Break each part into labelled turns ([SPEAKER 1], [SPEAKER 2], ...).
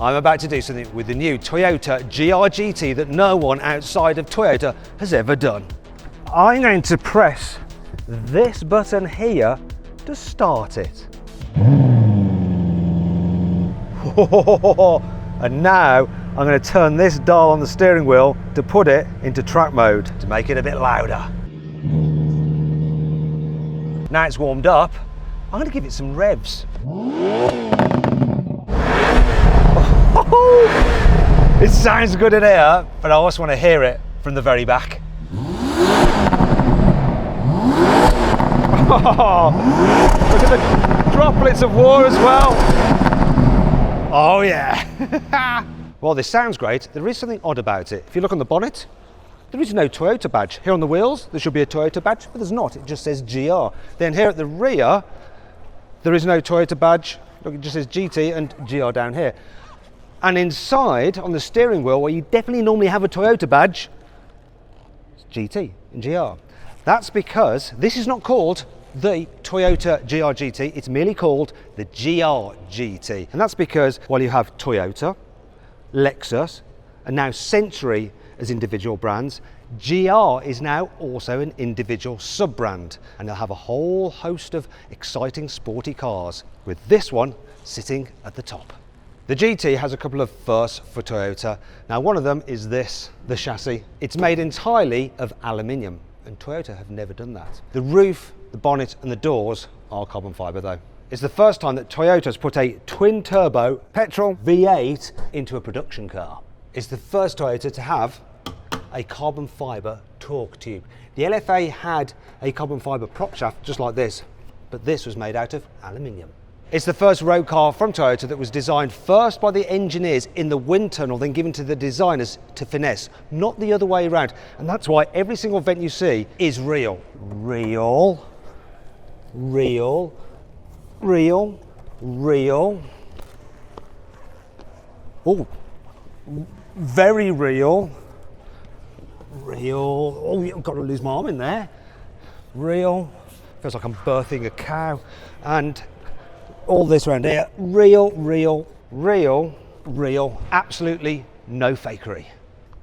[SPEAKER 1] I'm about to do something with the new Toyota GR-GT that no one outside of Toyota has ever done. I'm going to press this button here to start it. And now I'm going to turn this dial on the steering wheel to put it into track mode to make it a bit louder. Now it's warmed up, I'm going to give it some revs. It sounds good in here, but I also want to hear it from the very back. Look at the droplets of water as well. Oh yeah. Well, this sounds great. There is something odd about it. If you look on the bonnet, there is no Toyota badge. Here on the wheels, there should be a Toyota badge, but there's not. It just says GR. Then here at the rear, there is no Toyota badge. Look, it just says GT and GR down here. And inside, on the steering wheel, where you definitely normally have a Toyota badge, it's GT and GR. That's because this is not called the Toyota GR-GT, it's merely called the GR-GT. And that's because while you have Toyota, Lexus, and now Century as individual brands, GR is now also an individual sub-brand, and they'll have a whole host of exciting sporty cars, with this one sitting at the top. The GT has a couple of firsts for Toyota. Now one of them is this, the chassis. It's made entirely of aluminium, and Toyota have never done that. The roof, the bonnet and the doors are carbon fibre though. It's the first time that Toyota's put a twin turbo petrol V8 into a production car. It's the first Toyota to have a carbon fibre torque tube. The LFA had a carbon fibre prop shaft just like this, but this was made out of aluminium. It's the first road car from Toyota that was designed first by the engineers in the wind tunnel, then given to the designers to finesse, not the other way around. And that's why every single vent you see is real. Real, real, real, real. Oh, very real. Real. Oh, I've got to lose my arm in there. Real. Feels like I'm birthing a cow. And all this around here, real, real, real, real, absolutely no fakery.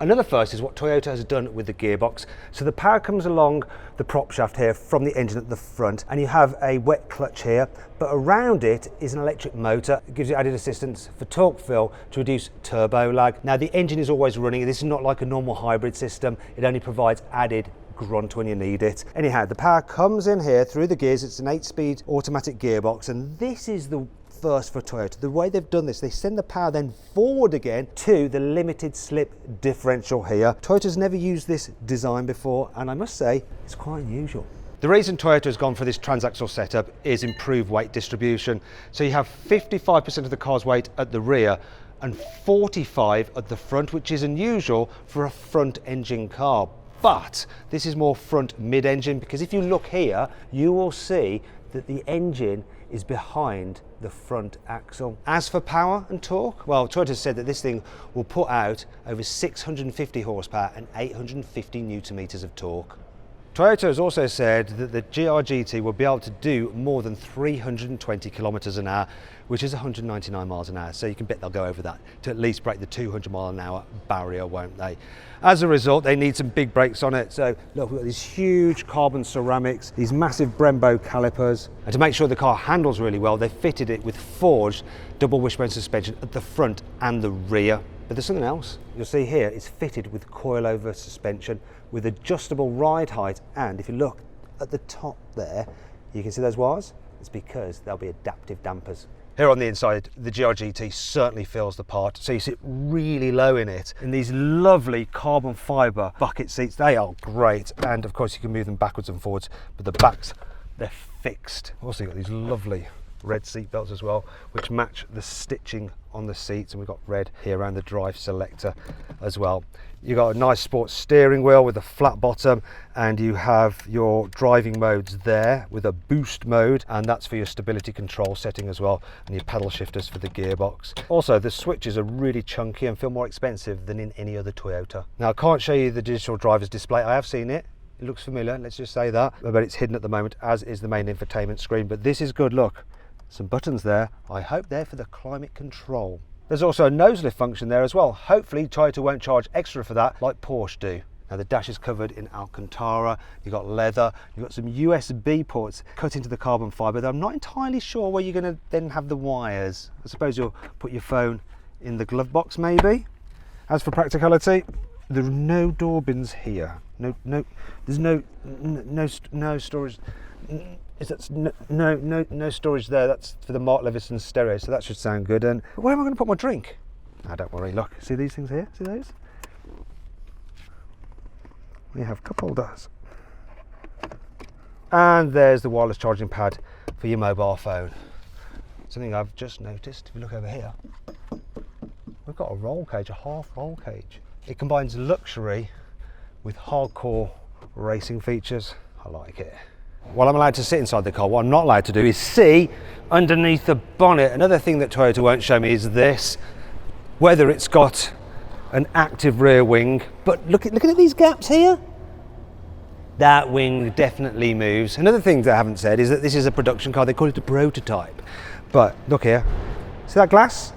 [SPEAKER 1] Another first is what Toyota has done with the gearbox. So the power comes along the prop shaft here from the engine at the front, and you have a wet clutch here, but around it is an electric motor. It gives you added assistance for torque fill to reduce turbo lag. Now the engine is always running. This is not like a normal hybrid system. It only provides added grunt when you need it. Anyhow, the power comes in here through the gears. It's an 8-speed automatic gearbox, and this is the first for Toyota. The way they've done this, they send the power then forward again to the limited slip differential here. Toyota's never used this design before, and I must say it's quite unusual. The reason Toyota has gone for this transaxle setup is improved weight distribution. So you have 55% of the car's weight at the rear and 45% at the front, which is unusual for a front engine car. But this is more front mid-engine, because if you look here, you will see that the engine is behind the front axle. As for power and torque, well, Toyota said that this thing will put out over 650 horsepower and 850 newton meters of torque. Toyota has also said that the GR-GT will be able to do more than 320 kilometers an hour, which is 199 miles an hour. So you can bet they'll go over that to at least break the 200 mile an hour barrier, won't they? As a result, they need some big brakes on it. So look, we've got these huge carbon ceramics, these massive Brembo calipers. And to make sure the car handles really well, they fitted it with forged double wishbone suspension at the front and the rear. But there's something else. You'll see here, it's fitted with coilover suspension with adjustable ride height. And if you look at the top there, you can see those wires. It's because they'll be adaptive dampers. Here on the inside, the GR-GT certainly feels the part. So you sit really low in it, in these lovely carbon fibre bucket seats. They are great. And of course you can move them backwards and forwards, but the backs, they're fixed. Also you've got these lovely red seat belts as well, which match the stitching on the seats, and we've got red here around the drive selector as well. You've got a nice sports steering wheel with a flat bottom, and you have your driving modes there with a boost mode, and that's for your stability control setting as well, and your pedal shifters for the gearbox. Also, the switches are really chunky and feel more expensive than in any other Toyota. Now, I can't show you the digital driver's display. I have seen it. It looks familiar, let's just say that, but it's hidden at the moment, as is the main infotainment screen. But this is good. Look, some buttons there. I hope they're for the climate control. There's also a nose lift function there as well. Hopefully Toyota won't charge extra for that like Porsche do. Now the dash is covered in Alcantara, you've got leather, you've got some USB ports cut into the carbon fibre. I'm not entirely sure where you're going to then have the wires. I suppose you'll put your phone in the glove box maybe. As for practicality, there are no door bins here. There's no storage. No storage there. That's for the Mark Levinson stereo, so that should sound good. And where am I going to put my drink? Ah, don't worry, look, see these things here? See those? We have cup holders. And there's the wireless charging pad for your mobile phone. Something I've just noticed, if you look over here, we've got a roll cage, a half roll cage. It combines luxury with hardcore racing features. I like it. While I'm allowed to sit inside the car, what I'm not allowed to do is see underneath the bonnet. Another thing that Toyota won't show me is this, whether it's got an active rear wing, but look at these gaps here. That wing definitely moves. Another thing they haven't said is that this is a production car. They call it a prototype. But look here, see that glass?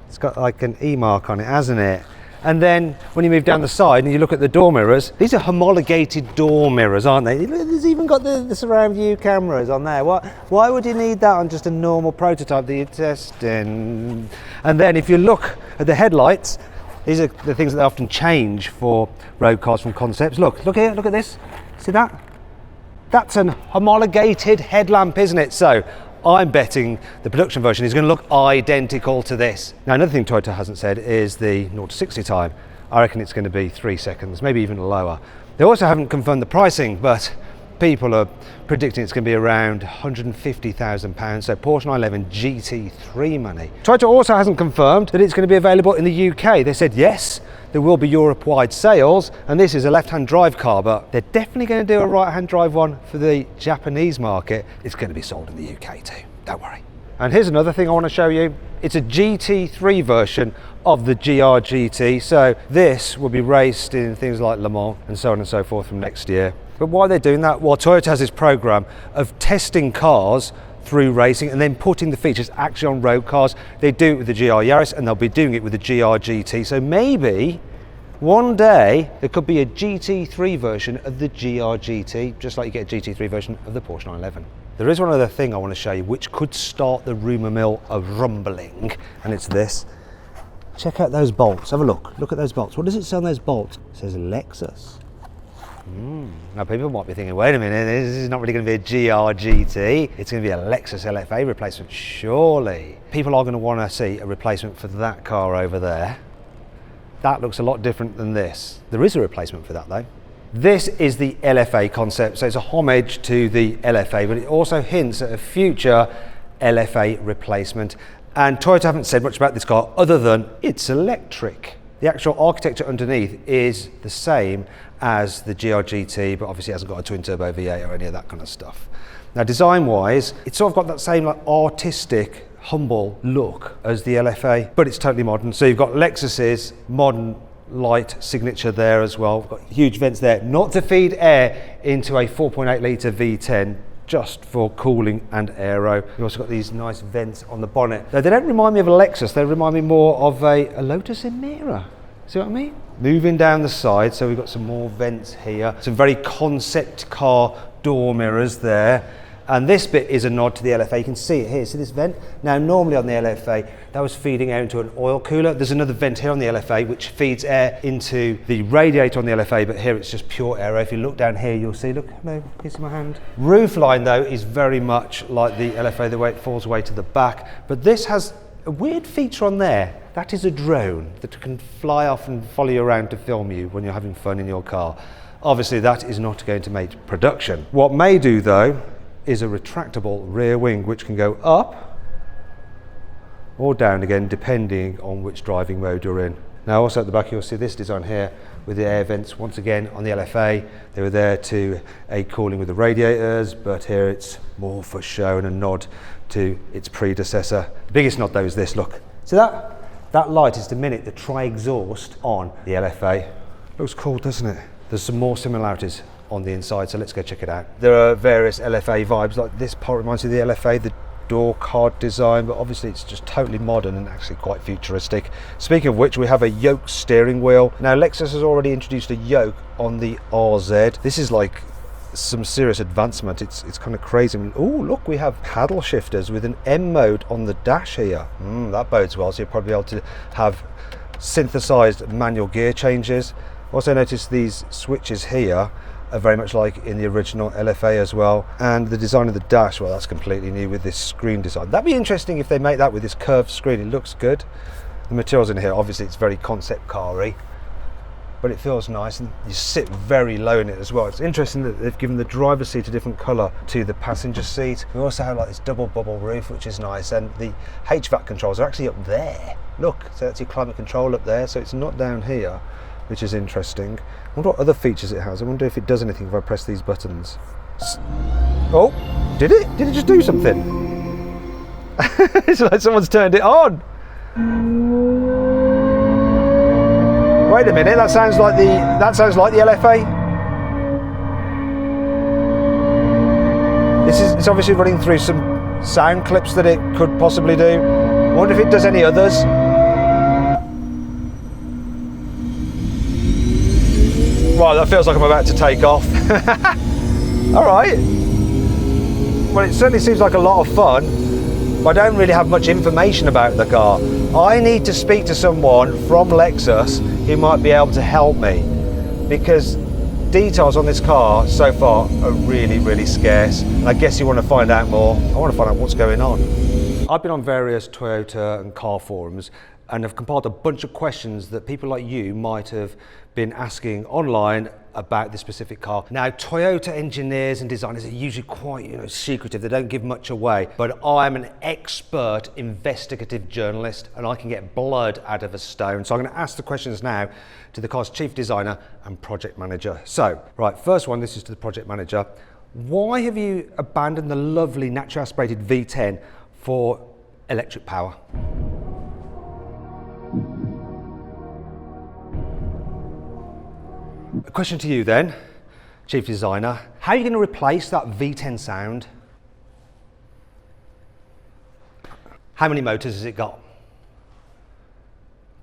[SPEAKER 1] It's got like an E mark on it, hasn't it? And then when you move down the side and you look at the door mirrors, these are homologated door mirrors, aren't they? There's even got the surround view cameras on there. Why would you need that on just a normal prototype that you're testing? And then if you look at the headlights, these are the things that they often change for road cars from concepts. Look here, look at this. See that? That's an homologated headlamp, isn't it? So I'm betting the production version is going to look identical to this. Now, another thing Toyota hasn't said is the 0 to 60 time. I reckon it's going to be 3 seconds, maybe even lower. They also haven't confirmed the pricing, but people are predicting it's going to be around £150,000, so Porsche 911 GT3 money. Toyota also hasn't confirmed that it's going to be available in the UK. They said yes, there will be Europe-wide sales, and this is a left-hand drive car, but they're definitely going to do a right-hand drive one for the Japanese market. It's going to be sold in the UK too, don't worry. And here's another thing I want to show you. It's a GT3 version of the GR GT, so this will be raced in things like Le Mans and so on and so forth from next year. But why they're doing that? Well, Toyota has this program of testing cars through racing and then putting the features actually on road cars. They do it with the GR Yaris and they'll be doing it with the GR GT. So maybe one day there could be a GT3 version of the GR GT, just like you get a GT3 version of the Porsche 911. There is one other thing I want to show you which could start the rumour mill of rumbling, and it's this. Check out those bolts, have a look. Look at those bolts. What does it say on those bolts? It says Lexus. Now people might be thinking, wait a minute, this is not really going to be a GR GT, it's going to be a Lexus LFA replacement, surely. People are going to want to see a replacement for that car over there. That looks a lot different than this. There is a replacement for that though. This is the LFA concept, so it's a homage to the LFA, but it also hints at a future LFA replacement. And Toyota haven't said much about this car other than it's electric. The actual architecture underneath is the same as the GR GT, but obviously it hasn't got a twin turbo V8 or any of that kind of stuff. Now design wise, it's sort of got that same like artistic, humble look as the LFA, but it's totally modern. So you've got Lexus's modern light signature there as well. We've got huge vents there, not to feed air into a 4.8 litre V10, just for cooling and aero. You've also got these nice vents on the bonnet. Now, they don't remind me of a Lexus, they remind me more of a Lotus Emira. See what I mean? Moving down the side, so we've got some more vents here. Some very concept car door mirrors there. And this bit is a nod to the LFA. You can see it here, see this vent? Now, normally on the LFA, that was feeding air into an oil cooler. There's another vent here on the LFA, which feeds air into the radiator on the LFA, but here it's just pure air. If you look down here, you'll see, look, hello, can you see my hand? Roofline, though, is very much like the LFA, the way it falls away to the back. But this has a weird feature on there. That is a drone that can fly off and follow you around to film you when you're having fun in your car. Obviously, that is not going to make production. What may do, though, is a retractable rear wing which can go up or down again depending on which driving mode you're in. Now also at the back you'll see this design here with the air vents. Once again on the LFA they were there to aid cooling with the radiators, but here it's more for show and a nod to its predecessor. The biggest nod though is this, look. See that? That light is to mimic the tri-exhaust on the LFA. Looks cool, doesn't it? There's some more similarities on the inside, so let's go check it out. There are various LFA vibes, like this part reminds you of the LFA, the door card design, but obviously it's just totally modern and actually quite futuristic. Speaking of which, we have a yoke steering wheel. Now Lexus has already introduced a yoke on the RZ. This is like some serious advancement. It's kind of crazy. Oh look, we have paddle shifters with an M mode on the dash here. That bodes well, so you'll probably be able to have synthesized manual gear changes. Also notice these switches here are very much like in the original LFA as well, and the design of the dash, well, that's completely new with this screen design. That'd be interesting if they make that with this curved screen. It looks good. The materials in here, obviously it's very concept car-y, but it feels nice, and you sit very low in it as well. It's interesting that they've given the driver's seat a different colour to the passenger seat. We also have like this double bubble roof, which is nice, and the HVAC controls are actually up there. Look, so that's your climate control up there, so it's not down here, which is interesting. I wonder what other features it has. I wonder if it does anything if I press these buttons. Oh, did it? Did it just do something? It's like someone's turned it on. Wait a minute, that sounds like the LFA. It's obviously running through some sound clips that it could possibly do. I wonder if it does any others. Right, that feels like I'm about to take off. All right. Well, it certainly seems like a lot of fun, but I don't really have much information about the car. I need to speak to someone from Lexus who might be able to help me, because details on this car so far are really, really scarce. And I guess you want to find out more. I want to find out what's going on. I've been on various Toyota and car forums and have compiled a bunch of questions that people like you might have been asking online about this specific car. Now, Toyota engineers and designers are usually quite, secretive. They don't give much away. But I'm an expert investigative journalist, and I can get blood out of a stone. So I'm going to ask the questions now to the car's chief designer and project manager. So, right, first one. This is to the project manager. Why have you abandoned the lovely naturally aspirated V10 for electric power? A question to you then, chief designer. How are you going to replace that V10 sound? How many motors has it got?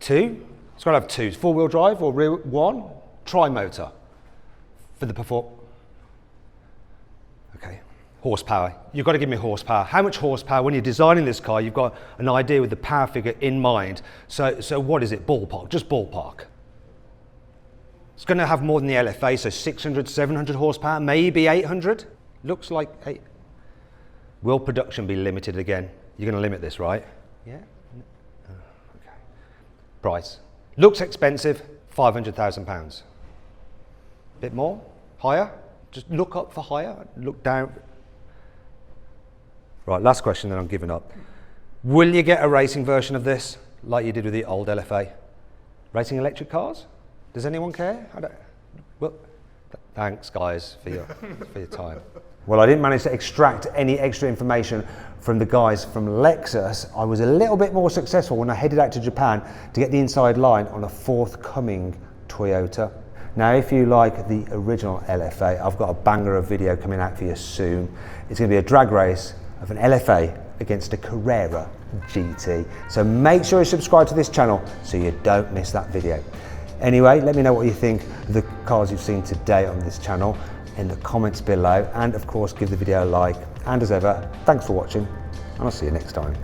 [SPEAKER 1] 2? It's got to have 2. Four-wheel drive or rear one? Tri-motor for the Okay. Horsepower. You've got to give me horsepower. How much horsepower? When you're designing this car, you've got an idea with the power figure in mind. So what is it? Ballpark. Just ballpark. It's going to have more than the LFA, so 600, 700 horsepower, maybe 800. Looks like 8. Will production be limited again? You're going to limit this, right? Yeah? Okay. Price. Looks expensive, £500,000. Bit more? Higher? Just look up for higher, look down. Right, last question, then I'm giving up. Will you get a racing version of this, like you did with the old LFA? Racing electric cars? Does anyone care? Well, thanks guys for your time. Well, I didn't manage to extract any extra information from the guys from Lexus. I was a little bit more successful when I headed out to Japan to get the inside line on a forthcoming Toyota. Now, if you like the original LFA, I've got a banger of video coming out for you soon. It's going to be a drag race of an LFA against a Carrera GT. So make sure you subscribe to this channel so you don't miss that video. Anyway, let me know what you think of the cars you've seen today on this channel in the comments below, and of course give the video a like, and as ever, thanks for watching and I'll see you next time.